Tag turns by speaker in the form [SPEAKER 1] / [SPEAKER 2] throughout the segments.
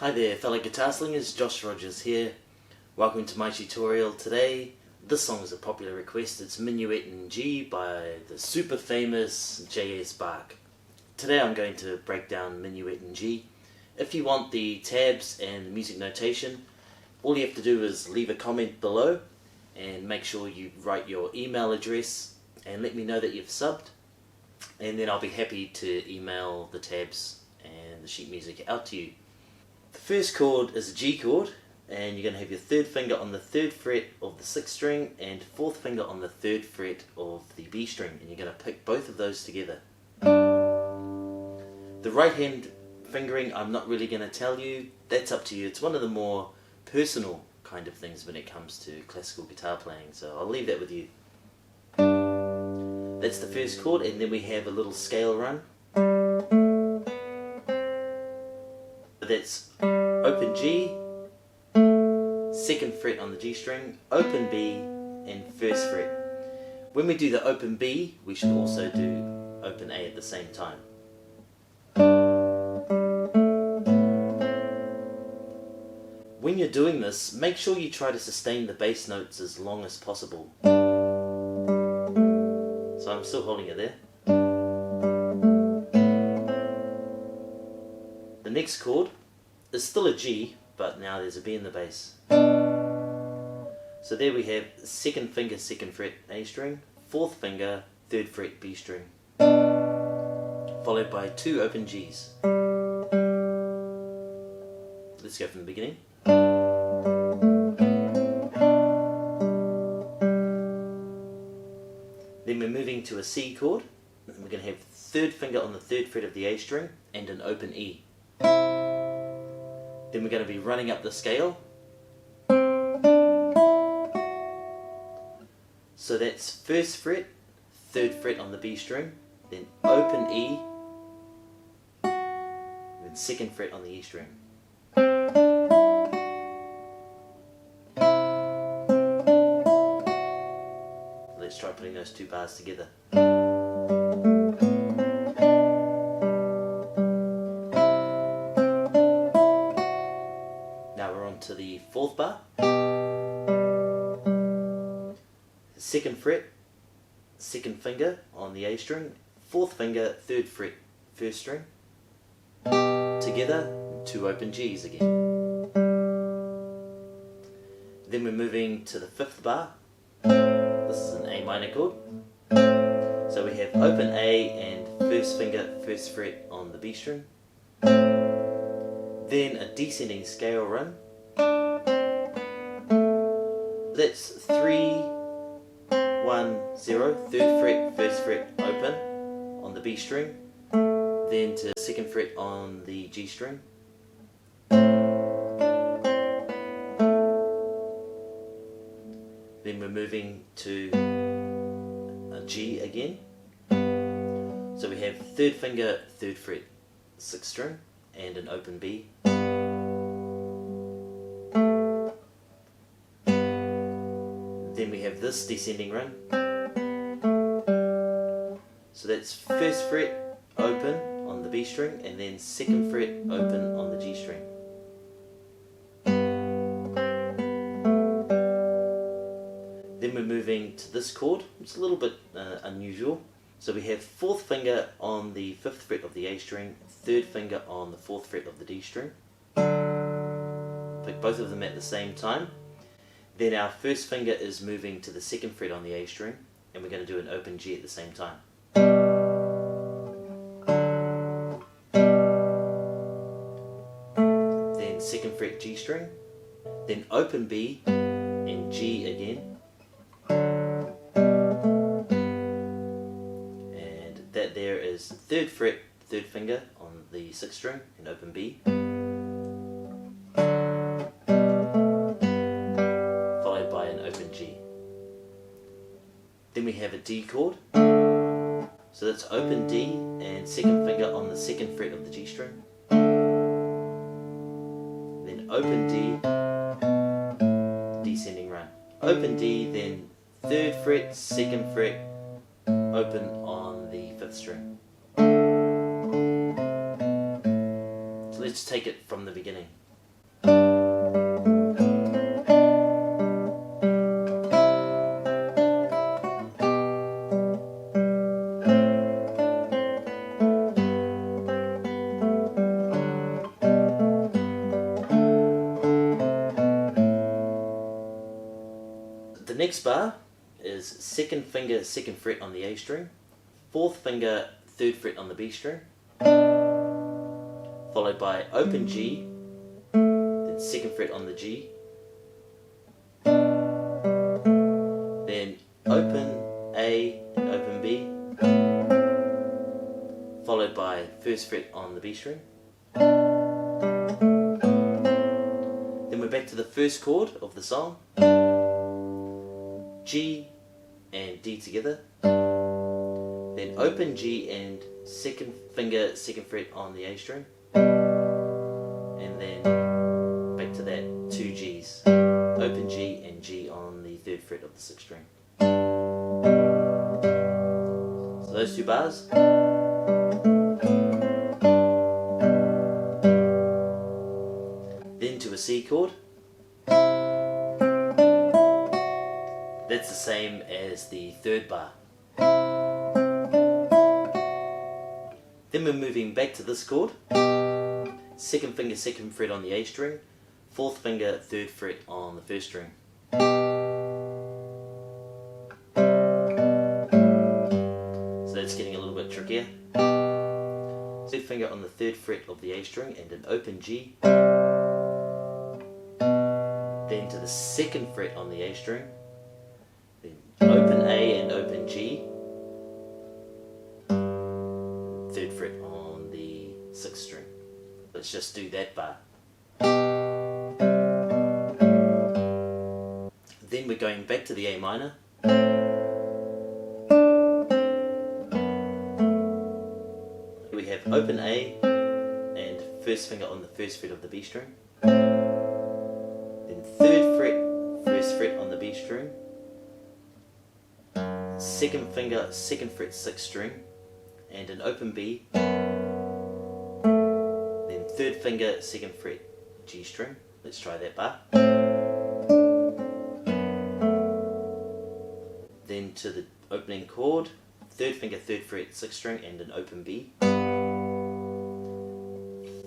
[SPEAKER 1] Hi there fellow guitar slingers, Josh Rogers here. Welcome to my tutorial today. This song is a popular request. It's Minuet in G by the super famous J.S. Bach. Today I'm going to break down Minuet in G. If you want the tabs and the music notation, all you have to do is leave a comment below and make sure you write your email address and let me know that you've subbed, and then I'll be happy to email the tabs and the sheet music out to you. The first chord is a G chord, and you're going to have your third finger on the third fret of the sixth string and fourth finger on the third fret of the B string, and you're going to pick both of those together. The right hand fingering I'm not really going to tell you, that's up to you. It's one of the more personal kind of things when it comes to classical guitar playing, so I'll leave that with you. That's the first chord, and then we have a little scale run. That's open G, second fret on the G string, open B, and first fret. When we do the open B, we should also do open A at the same time. When you're doing this, make sure you try to sustain the bass notes as long as possible. So I'm still holding it there. The next chord is still a G, but now there's a B in the bass. So there we have second finger, second fret A string, fourth finger, third fret B string, followed by two open Gs. Let's go from the beginning. Then we're moving to a C chord, and we're going to have third finger on the third fret of the A string and an open E. Then we're going to be running up the scale. So that's first fret, third fret on the B string, then open E, then second fret on the E string. Let's try putting those two bars together. To the fourth bar, second fret, second finger on the A string, fourth finger, third fret, first string, together, two open Gs again. Then we're moving to the fifth bar. This is an A minor chord. So we have open A and first finger, first fret on the B string. Then a descending scale run. That's 3, 1, 0, third fret, first fret open on the B string, then to second fret on the G string. Then we're moving to a G again. So we have third finger, third fret, sixth string, and an open B. Then we have this descending run. So that's first fret open on the B string and then second fret open on the G string. Then we're moving to this chord. It's a little bit unusual. So we have fourth finger on the fifth fret of the A string, third finger on the fourth fret of the D string. Pick both of them at the same time. Then our first finger is moving to the second fret on the A string, and we're going to do an open G at the same time. Then second fret G string, then open B and G again. And that there is third fret, third finger on the sixth string and open B. Then we have a D chord, so that's open D and second finger on the second fret of the G string, then open D, descending run, open D, then third fret, second fret, open on the fifth string. So let's take it from the beginning. next bar is second finger, second fret on the A string, fourth finger, third fret on the B string, followed by open G, then second fret on the G, then open A and open B, followed by first fret on the B string. Then we're back to the first chord of the song, G and D together, then open G and second finger, second fret on the A string, and then back to that, two Gs, open G and G on the third fret of the sixth string. So those two bars. Then to a C chord. That's the same as the third bar. Then we're moving back to this chord. Second finger, second fret on the A string, fourth finger, third fret on the first string. So that's getting a little bit trickier. Third finger on the third fret of the A string and an open G. Then to the second fret on the A string, then open A and open G, third fret on the sixth string. Let's just do that bar. Then we're going back to the A minor. We have open A and first finger on the first fret of the B string. Then third fret, first fret on the B string. Second finger, second fret, sixth string, and an open B. Then third finger, second fret, G string. Let's try that bar. Then to the opening chord, third finger, third fret, sixth string, and an open B.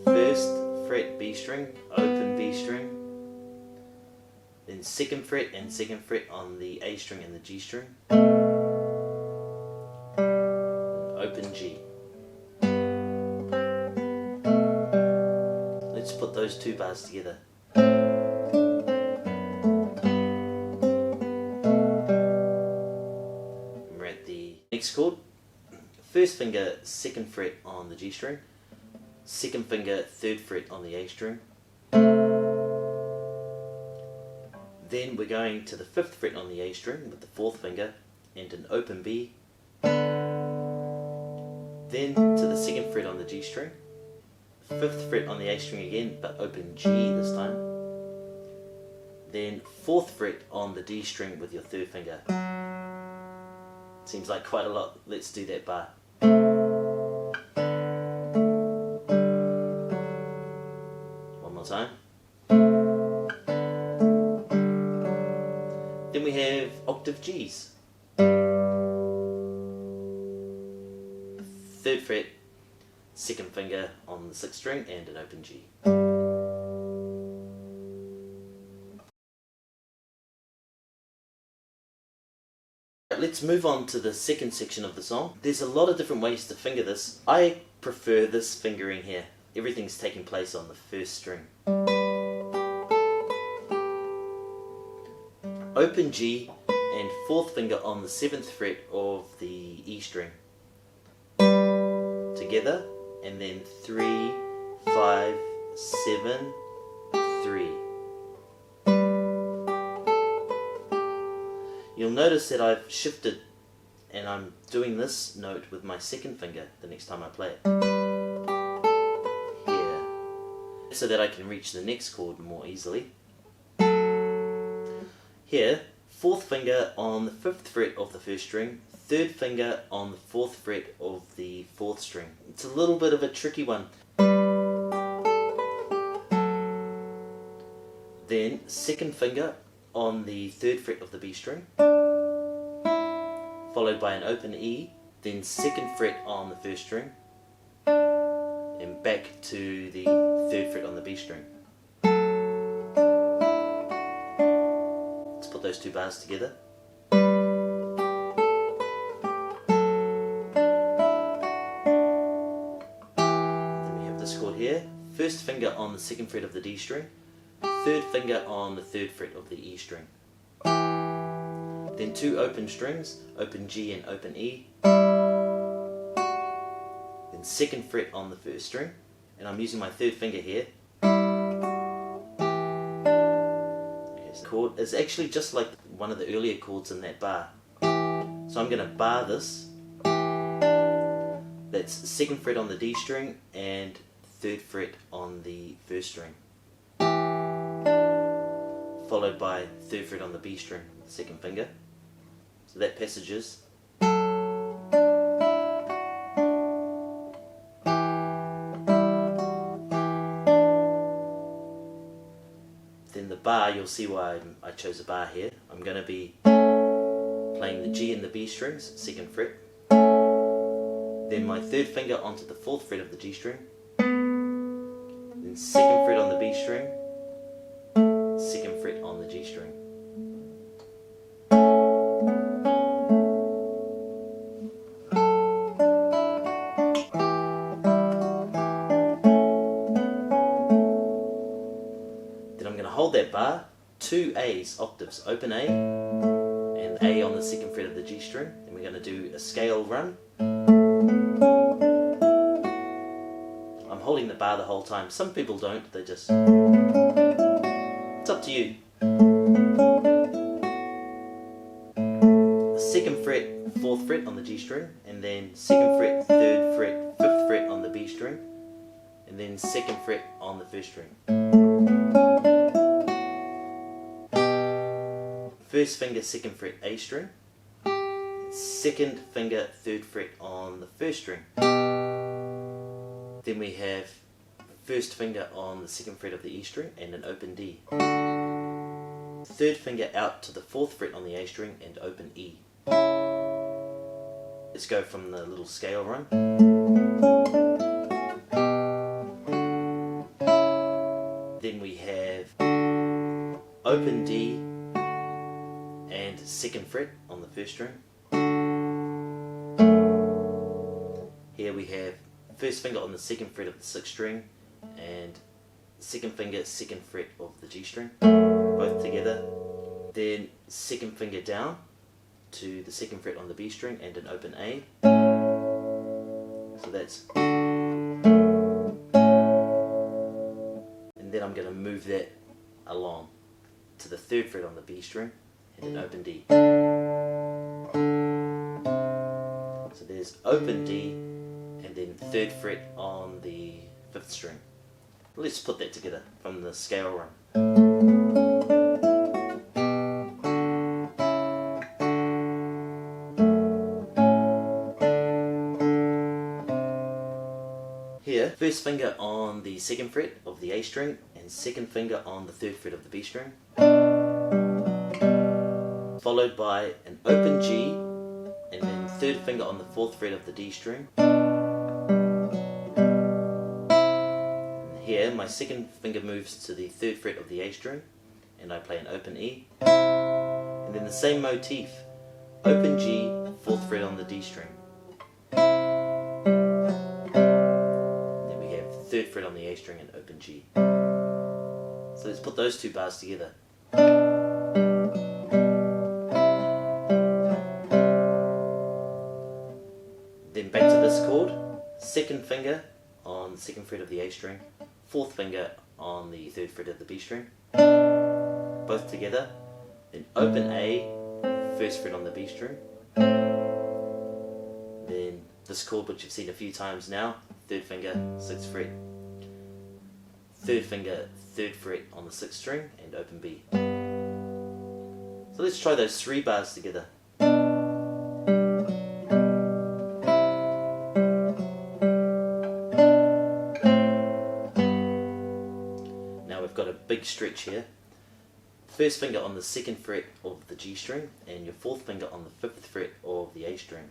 [SPEAKER 1] First fret, B string, open B string. Then second fret and second fret on the A string and the G string. Open G. Let's put those two bars together. We're at the next chord. First finger, second fret on the G string. Second finger, third fret on the A string. Then we're going to the fifth fret on the A string with the fourth finger and an open B. Then to the second fret on the G string, fifth fret on the A string again, but open G this time. Then fourth fret on the D string with your third finger. Seems like quite a lot. Let's do that bar. One more time. Then we have octave Gs. Third fret, second finger on the sixth string, and an open G. Let's move on to the second section of the song. There's a lot of different ways to finger this. I prefer this fingering here. Everything's taking place on the first string. Open G and fourth finger on the seventh fret of the E string. Together, and then 3, 5, 7, 3. You'll notice that I've shifted and I'm doing this note with my second finger the next time I play it. Here. So that I can reach the next chord more easily. Here, fourth finger on the fifth fret of the first string, third finger on the fourth fret of the fourth string. It's a little bit of a tricky one. Then second finger on the third fret of the B string, followed by an open E, then second fret on the first string, and back to the third fret on the B string. Let's put those two bars together. finger on the 2nd fret of the D string, 3rd finger on the 3rd fret of the E string. Then 2 open strings, open G and open E. Then 2nd fret on the 1st string, and I'm using my 3rd finger here. Yes, the chord is actually just like one of the earlier chords in that bar. So I'm going to bar this. That's 2nd fret on the D string and 3rd fret on the 1st string, followed by 3rd fret on the B string, 2nd finger. So that passage is. Then the bar, you'll see why I chose a bar here. I'm going to be playing the G and the B strings, 2nd fret. Then my 3rd finger onto the 4th fret of the G string. Then 2nd fret on the B string, 2nd fret on the G string. Then I'm going to hold that bar, 2 A's, octaves, open A, and A on the 2nd fret of the G string. Then we're going to do a scale run. I'm holding the bar the whole time. Some people don't, they just... It's up to you. 2nd fret, 4th fret on the G string, and then 2nd fret, 3rd fret, 5th fret on the B string, and then 2nd fret on the 1st string. 1st finger, 2nd fret, A string, 2nd finger, 3rd fret on the 1st string. Then we have 1st finger on the 2nd fret of the E string and an open D. 3rd finger out to the 4th fret on the A string and open E. Let's go from the little scale run. Then we have open D and 2nd fret on the 1st string. Here we have 1st finger on the 2nd fret of the 6th string and 2nd finger, 2nd fret of the G string, both together. Then 2nd finger down to the 2nd fret on the B string and an open A. So that's... And then I'm going to move that along to the 3rd fret on the B string and an open D. So there's open D and then 3rd fret on the 5th string. Let's put that together from the scale run. Here, 1st finger on the 2nd fret of the A string and 2nd finger on the 3rd fret of the B string, followed by an open G and then 3rd finger on the 4th fret of the D string. Here, my 2nd finger moves to the 3rd fret of the A string, and I play an open E. And then the same motif, open G, 4th fret on the D string. Then we have 3rd fret on the A string and open G. So let's put those two bars together. Then back to this chord, 2nd finger on the 2nd fret of the A string, 4th finger on the 3rd fret of the B string, both together. Then open A, 1st fret on the B string. Then this chord which you've seen a few times now, 3rd finger, 6th fret, 3rd finger, 3rd fret on the 6th string and open B. So let's try those 3 bars together. Got a big stretch here. 1st finger on the 2nd fret of the G string and your 4th finger on the 5th fret of the A string.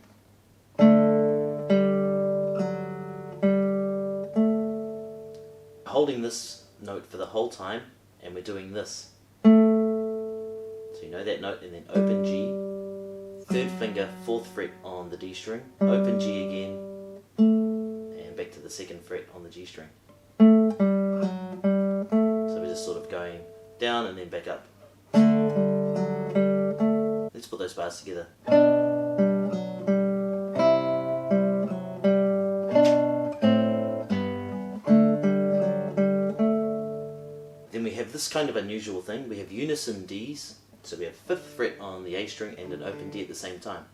[SPEAKER 1] Holding this note for the whole time, and we're doing this. So you know that note, and then open G, 3rd finger, 4th fret on the D string, open G again, and back to the 2nd fret on the G string. down and then back up. Let's put those bars together. Then we have this kind of unusual thing. We have unison Ds. So we have 5th fret on the A string and an open D at the same time.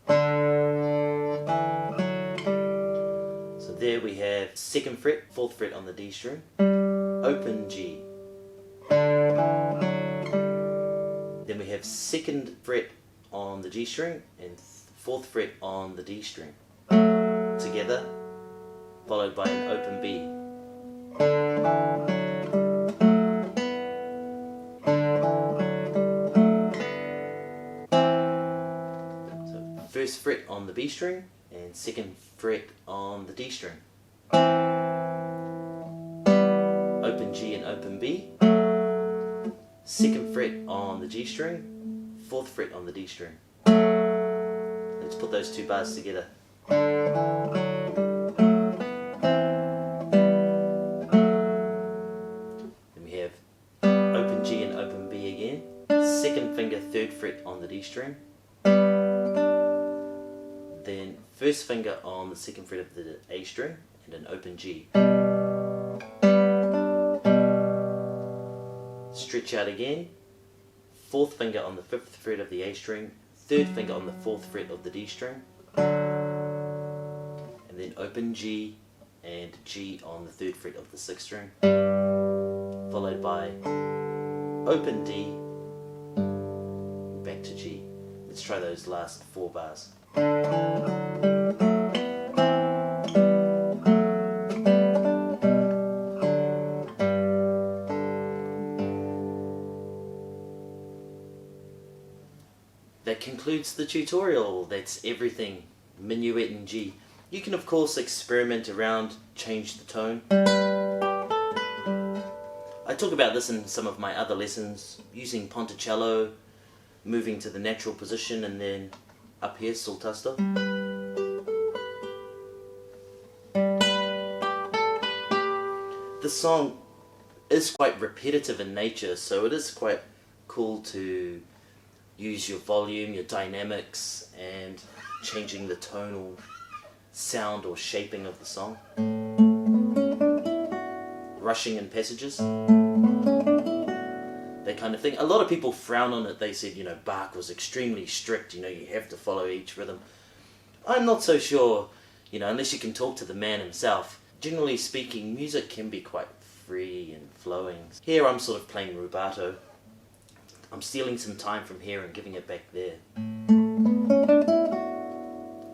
[SPEAKER 1] So there we have 2nd fret, 4th fret on the D string, open G. Then we have 2nd fret on the G string and 4th fret on the D string together, followed by an open B. So 1st fret on the B string and 2nd fret on the D string. Open G and open B. 2nd fret on the G string, 4th fret on the D string. Let's put those two bars together. Then we have open G and open B again. 2nd finger, 3rd fret on the D string. Then 1st finger on the 2nd fret of the A string and an open G. Stretch out again, 4th finger on the 5th fret of the A string, 3rd finger on the 4th fret of the D string, and then open G and G on the 3rd fret of the 6th string, followed by open D, back to G. Let's try those last 4 bars. That concludes the tutorial. That's everything. Minuet in G. You can of course experiment around, change the tone. I talk about this in some of my other lessons, using ponticello, moving to the natural position, and then up here, sol tasto. This song is quite repetitive in nature, so it is quite cool to use your volume, your dynamics, and changing the tonal sound or shaping of the song. Rushing in passages, that kind of thing. A lot of people frown on it. They said, you know, Bach was extremely strict, you know, you have to follow each rhythm. I'm not so sure, you know, unless you can talk to the man himself. Generally speaking, music can be quite free and flowing. Here I'm sort of playing rubato. I'm stealing some time from here and giving it back there. You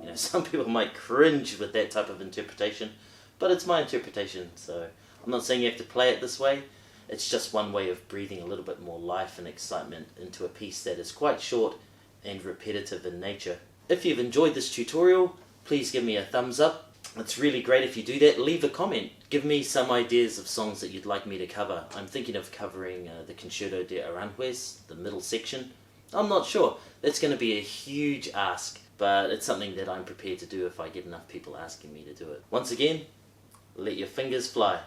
[SPEAKER 1] know, some people might cringe with that type of interpretation, but it's my interpretation, so I'm not saying you have to play it this way. It's just one way of breathing a little bit more life and excitement into a piece that is quite short and repetitive in nature. If you've enjoyed this tutorial, please give me a thumbs up. It's really great if you do that. Leave a comment. Give me some ideas of songs that you'd like me to cover. I'm thinking of covering the Concerto de Aranjuez, the middle section. I'm not sure. That's going to be a huge ask, but it's something that I'm prepared to do if I get enough people asking me to do it. Once again, let your fingers fly.